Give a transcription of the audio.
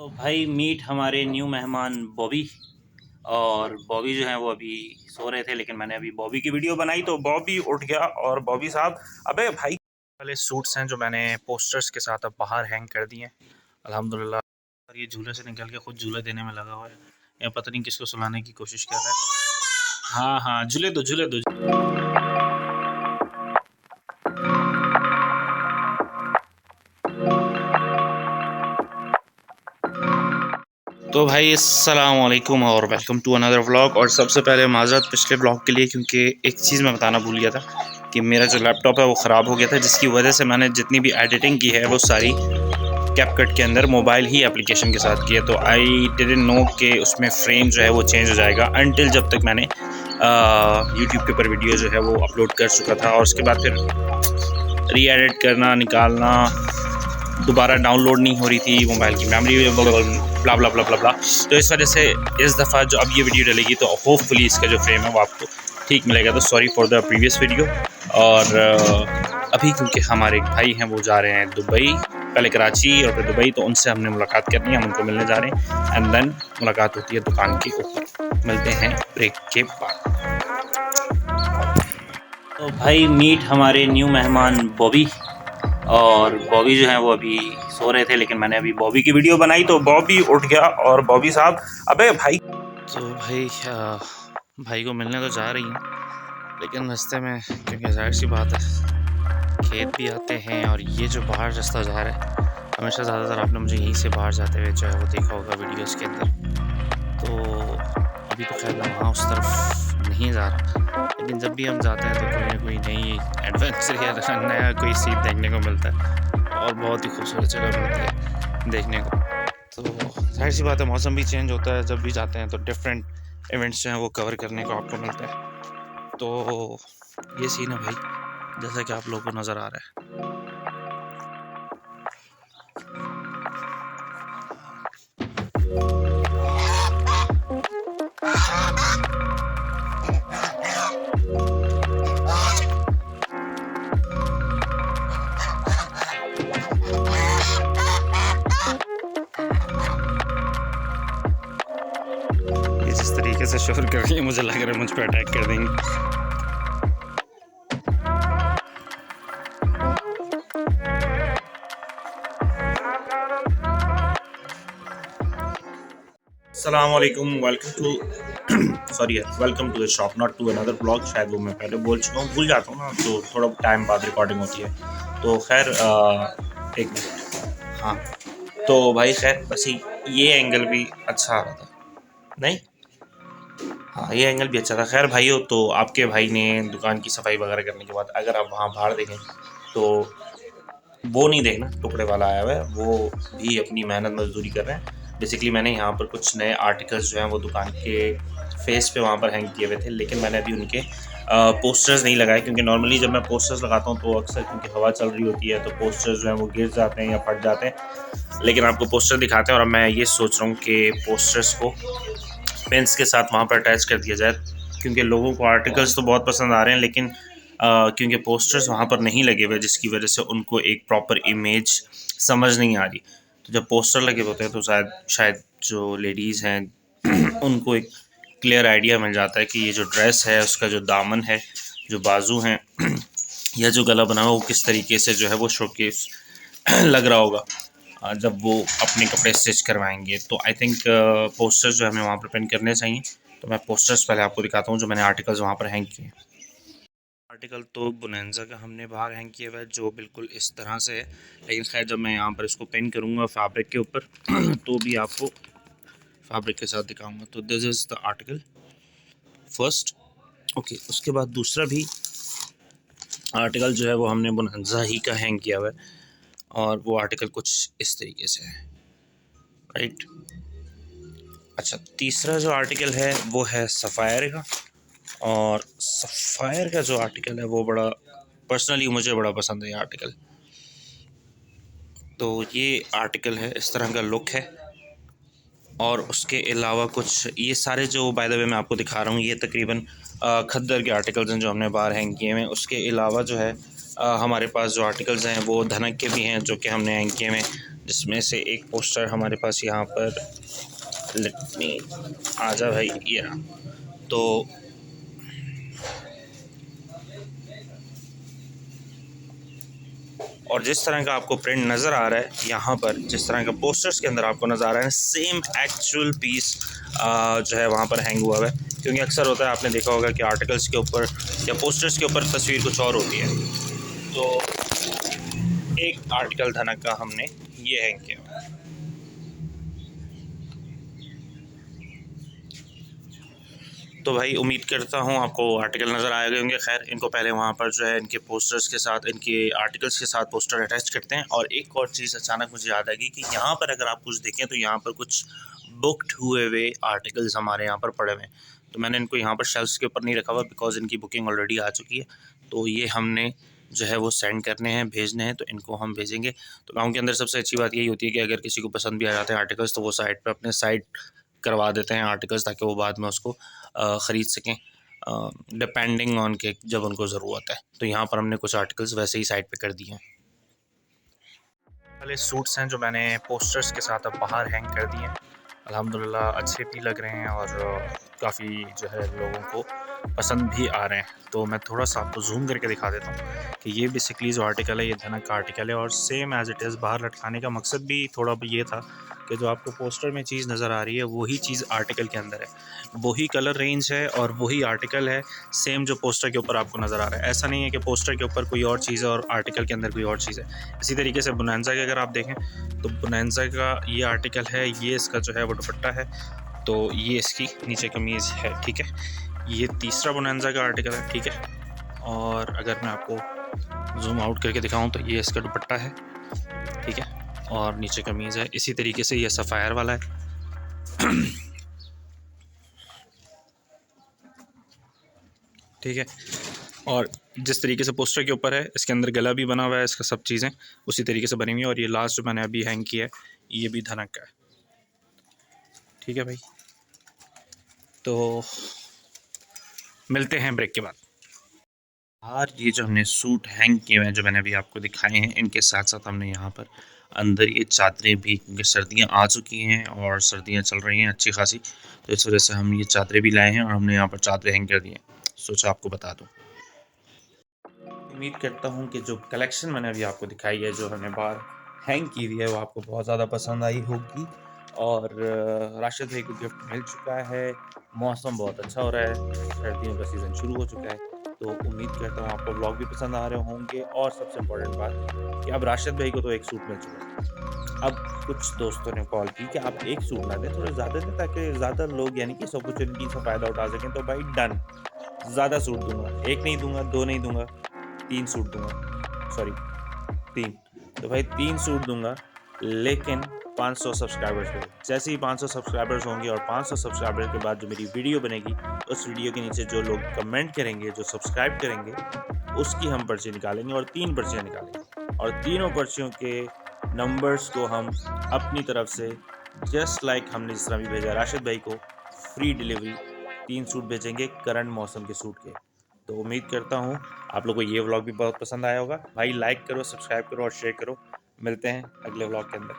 तो भाई मीट हमारे न्यू मेहमान बॉबी। और बॉबी जो है वो अभी सो रहे थे, लेकिन मैंने अभी बॉबी की वीडियो बनाई तो बॉबी उठ गया। और बॉबी साहब, अबे भाई, वाले सूट्स हैं जो मैंने पोस्टर्स के साथ अब बाहर हैंग कर दिए हैं अल्हम्दुलिल्लाह। और ये झूले से निकल के खुद झूले देने में लगा हुआ है, या पता नहीं किसको सुलाने की कोशिश कर रहा है। हाँ हाँ, झूले दो झूले दो। तो भाई अस्सलाम वालेकुम और वेलकम टू अनदर व्लॉग। और सबसे पहले माज़रत पिछले व्लॉग के लिए, क्योंकि एक चीज़ मैं बताना भूल गया था कि मेरा जो लैपटॉप है वो ख़राब हो गया था, जिसकी वजह से मैंने जितनी भी एडिटिंग की है वो सारी कैपकट के अंदर मोबाइल ही एप्लीकेशन के साथ की है। तो आई डिडंट नो कि उसमें फ्रेम जो है वो चेंज हो जाएगा अनटिल जब तक मैंने यूट्यूब के ऊपर वीडियो जो है वो अपलोड कर चुका था। और उसके बाद फिर री एडिट करना, निकालना, दोबारा डाउनलोड नहीं हो रही थी, मोबाइल की मेमोरी ब्ला ब्ला ब्ला ब्ला ब्ला। तो इस वजह से इस दफ़ा जो अब ये वीडियो डलेगी तो होपफुली इसका जो फ्रेम है वो आपको ठीक मिलेगा। तो sorry for the previous video. और अभी क्योंकि हमारे एक भाई हैं वो जा रहे हैं दुबई, पहले कराची और फिर दुबई, तो उनसे हमने मुलाकात करनी है, हम उनको मिलने जा रहे हैं। एंड देन मुलाकात होती है दुकान के ऊपर। मिलते हैं ब्रेक के बाद। तो भाई मीट हमारे न्यू मेहमान बॉबी। और बॉबी जो है वो अभी सो रहे थे, लेकिन मैंने अभी बॉबी की वीडियो बनाई तो बॉबी उठ गया। और बॉबी साहब, अबे भाई, तो भाई भाई को मिलने तो जा रही हैं, लेकिन रास्ते में क्योंकि जाहिर सी बात है खेत भी आते हैं, और ये जो बाहर रास्ता जा रहा है, हमेशा ज़्यादातर आपने मुझे यहीं से बाहर जाते हुए जो है वो देखा होगा वीडियोस के अंदर। तो अभी तो खैर मैं वहाँ उस तरफ नहीं जा रहा, लेकिन जब भी हम जाते हैं तो कोई ना कोई नई एडवेंचर या नया कोई सीन देखने को मिलता है, और बहुत ही खूबसूरत जगह मिलती है देखने को। तो जाहिर सी बात है मौसम भी चेंज होता है, जब भी जाते हैं तो डिफरेंट इवेंट्स जो हैं वो कवर करने को आपको मिलता है। तो ये सीन है भाई, जैसा कि आप लोगों को नज़र आ रहा है। ये जिस तरीके से शोर कर रही है, मुझे लग रहा है मुझ पर अटैक कर देंगे। अस्सलामुअलैकुम, welcome to sorry welcome to the shop, not to another blog. शायद वो मैं पहले बोल चुका हूँ, भूल जाता हूँ ना, तो थोड़ा टाइम बाद रिकॉर्डिंग होती है। तो खैर एक मिनट। हाँ, तो भाई खैर बस ये एंगल भी अच्छा आ रहा था, नहीं, हाँ ये एंगल भी अच्छा था। खैर भाई हो, तो आपके भाई ने दुकान की सफाई वगैरह करने के बाद अगर आप वहाँ बाहर देखें तो वो नहीं देखना टुकड़े वाला आया हुआ है, वो भी अपनी मेहनत मजदूरी कर रहे हैं। बेसिकली मैंने यहाँ पर कुछ नए आर्टिकल्स जो हैं वो दुकान के फेस पे वहाँ पर हैंग किए हुए थे, लेकिन मैंने अभी उनके पोस्टर्स नहीं लगाए, क्योंकि नॉर्मली जब मैं पोस्टर्स लगाता हूँ तो अक्सर क्योंकि हवा चल रही होती है तो पोस्टर्स जो हैं वो गिर जाते हैं या फट जाते हैं। लेकिन आपको पोस्टर दिखाते हैं, और मैं ये सोच रहा हूँ कि पोस्टर्स को पेन्स के साथ वहाँ पर अटैच कर दिया जाए, क्योंकि लोगों को आर्टिकल्स तो बहुत पसंद आ रहे हैं, लेकिन क्योंकि पोस्टर्स वहाँ पर नहीं लगे हुए, जिसकी वजह से उनको एक प्रॉपर इमेज समझ नहीं आ रही। तो जब पोस्टर लगे होते हैं तो शायद जो लेडीज़ हैं उनको एक क्लियर आइडिया मिल जाता है कि ये जो ड्रेस है उसका जो दामन है, जो बाजू हैं या जो गला बना हुआ वो किस तरीके से जो है वो शोकेस लग रहा होगा जब वो अपने कपड़े स्टिच करवाएंगे। तो आई थिंक पोस्टर्स जो हमें वहाँ पर पेंट करने चाहिए। तो मैं पोस्टर्स पहले आपको दिखाता हूँ जो मैंने आर्टिकल्स वहाँ पर हैंग किए। आर्टिकल तो बोनांजा का हमने बाहर हैंग किया हुआ है, जो बिल्कुल इस तरह से है, लेकिन खैर जब मैं यहाँ पर इसको पेंट करूँगा फैब्रिक के ऊपर तो भी आपको फैब्रिक के साथ दिखाऊंगा। तो this is the article first, okay. उसके बाद दूसरा भी आर्टिकल जो है वो हमने बोनांजा ही का हैंग किया हुआ है, और वो आर्टिकल कुछ इस तरीके से है, राइट। अच्छा, तीसरा जो आर्टिकल है वो है सफ़ायर का, और सफ़ायर का जो आर्टिकल है वो बड़ा पर्सनली मुझे बड़ा पसंद है ये आर्टिकल। तो ये आर्टिकल है, इस तरह का लुक है। और उसके अलावा कुछ ये सारे जो बाय द वे मैं आपको दिखा रहा हूँ, ये तकरीबन खद्दर के आर्टिकल्स हैं जो हमने बाहर हैंग किए हैं। उसके अलावा जो है हमारे पास जो आर्टिकल्स हैं वो धनक के भी हैं जो कि हमने हैंग किए हैं, जिसमें से एक पोस्टर हमारे पास यहाँ पर, लेट मी, आजा भाई, ये रहा। तो और जिस तरह का आपको प्रिंट नज़र आ रहा है यहाँ पर, जिस तरह का पोस्टर्स के अंदर आपको नज़र आ रहा है, सेम एक्चुअल पीस जो है वहाँ पर हैंग हुआ है। क्योंकि अक्सर होता है, आपने देखा होगा कि आर्टिकल्स के ऊपर या पोस्टर्स के ऊपर तस्वीर कुछ और होती है। तो एक आर्टिकल धनक का हमने ये हैंग किया हुआ है। तो भाई उम्मीद करता हूँ आपको आर्टिकल नज़र आए गए होंगे। खैर, इनको पहले वहाँ पर जो है इनके पोस्टर्स के साथ, इनके आर्टिकल्स के साथ पोस्टर अटैच करते हैं। और एक और चीज़ अचानक मुझे याद आ गई कि यहाँ पर अगर आप कुछ देखें तो यहाँ पर कुछ बुकड हुए हुए आर्टिकल्स हमारे यहाँ पर पड़े हुए हैं। तो मैंने इनको यहाँ पर शेल्फ्स के ऊपर नहीं रखा हुआ, बिकॉज इनकी बुकिंग ऑलरेडी आ चुकी है। तो ये हमने जो है वो सेंड करने हैं, भेजने हैं, तो इनको हम भेजेंगे। तो गाँव के अंदर सबसे अच्छी बात यही होती है कि अगर किसी को पसंद भी आ जाते हैं आर्टिकल्स, तो वो साइट पर अपने साइट करवा देते हैं आर्टिकल्स, ताकि वो बाद में उसको ख़रीद सकें, डिपेंडिंग ऑन के जब उनको ज़रूरत है। तो यहाँ पर हमने कुछ आर्टिकल्स वैसे ही साइट पे कर दिए हैं। पहले सूट्स हैं जो मैंने पोस्टर्स के साथ अब बाहर हैंग कर दिए हैं। अल्हम्दुलिल्लाह अच्छे भी लग रहे हैं और काफ़ी जो है लोगों को पसंद भी आ रहे हैं। तो मैं थोड़ा सा आपको जूम करके दिखा देता हूँ कि ये बेसिकली जो आर्टिकल है ये धनक का आर्टिकल है, और सेम एज़ इट इज़ बाहर लटकाने का मकसद भी थोड़ा ये था कि जो आपको पोस्टर में चीज़ नज़र आ रही है वही चीज़ आर्टिकल के अंदर है, वही कलर रेंज है और वही आर्टिकल है, सेम जो पोस्टर के ऊपर आपको नज़र आ रहा है। ऐसा नहीं है कि पोस्टर के ऊपर कोई और चीज़ है और आर्टिकल के अंदर कोई और चीज़ है। इसी तरीके से बोनांजा के अगर आप देखें तो बोनांजा का ये आर्टिकल है, ये इसका जो है वो दुपट्टा है, तो ये इसकी नीचे कमीज़ है, ठीक है। ये तीसरा बोनांजा का आर्टिकल है, ठीक है। और अगर मैं आपको जूम आउट करके दिखाऊं तो ये इसका दुपट्टा है, ठीक है, और नीचे कमीज़ है। इसी तरीके से ये सफ़ायर वाला है, ठीक है। और जिस तरीके से पोस्टर के ऊपर है, इसके अंदर गला भी बना हुआ है, इसका सब चीज़ें उसी तरीके से बनी हुई है। और ये लास्ट जो मैंने अभी हैंग किया है ये भी धनक का है, ठीक है भाई। तो मिलते हैं ब्रेक के बाद। और ये जो हमने सूट हैंग किए हुए हैं जो मैंने अभी आपको दिखाए हैं, इनके साथ साथ हमने यहाँ पर अंदर ये चादरें भी, क्योंकि सर्दियाँ आ चुकी हैं और सर्दियाँ चल रही हैं अच्छी खासी, तो इस वजह से हम ये चादरें भी लाए हैं और हमने यहाँ पर चादरें हैंग कर दी हैं। सोचा आपको बता दूँ। उम्मीद करता हूँ कि जो कलेक्शन मैंने अभी आपको दिखाई है, जो हमने बाहर हैंग की हुई है, वो आपको बहुत ज़्यादा पसंद आई होगी। और राशिद भाई को गिफ्ट मिल चुका है, मौसम बहुत अच्छा हो रहा है, सर्दियों का सीज़न शुरू हो चुका है। तो उम्मीद करता हूँ आपको व्लॉग भी पसंद आ रहे होंगे। और सबसे इम्पोर्टेंट बात कि अब राशिद भाई को तो एक सूट मिल चुका है। अब कुछ दोस्तों ने कॉल की कि आप एक सूट ना दें, थोड़े ज़्यादा दें, ताकि ज़्यादा लोग यानी कि इस अपॉर्चुनिटी से फ़ायदा उठा सकें। तो भाई डन, ज़्यादा सूट दूँगा, 1 नहीं दूँगा, 2 नहीं दूँगा, 3 सूट दूँगा, सॉरी 3। तो भाई 3 सूट दूँगा, लेकिन 500 सब्सक्राइबर्स पे। जैसे ही 500 सब्सक्राइबर्स होंगे और 500 सब्सक्राइबर्स के बाद जो मेरी वीडियो बनेगी, उस वीडियो के नीचे जो लोग कमेंट करेंगे, जो सब्सक्राइब करेंगे, उसकी हम पर्ची निकालेंगे और 3 पर्चियाँ निकालेंगे। और तीनों पर्चियों के नंबर्स को हम अपनी तरफ से, जस्ट लाइक हमने जिस तरह भी भेजा राशिद भाई को, फ्री डिलीवरी 3 सूट भेजेंगे करंट मौसम के सूट के। तो उम्मीद करता हूँ आप लोगों को ये व्लॉग भी बहुत पसंद आया होगा। भाई लाइक करो, सब्सक्राइब करो और शेयर करो। मिलते हैं अगले व्लॉग के अंदर।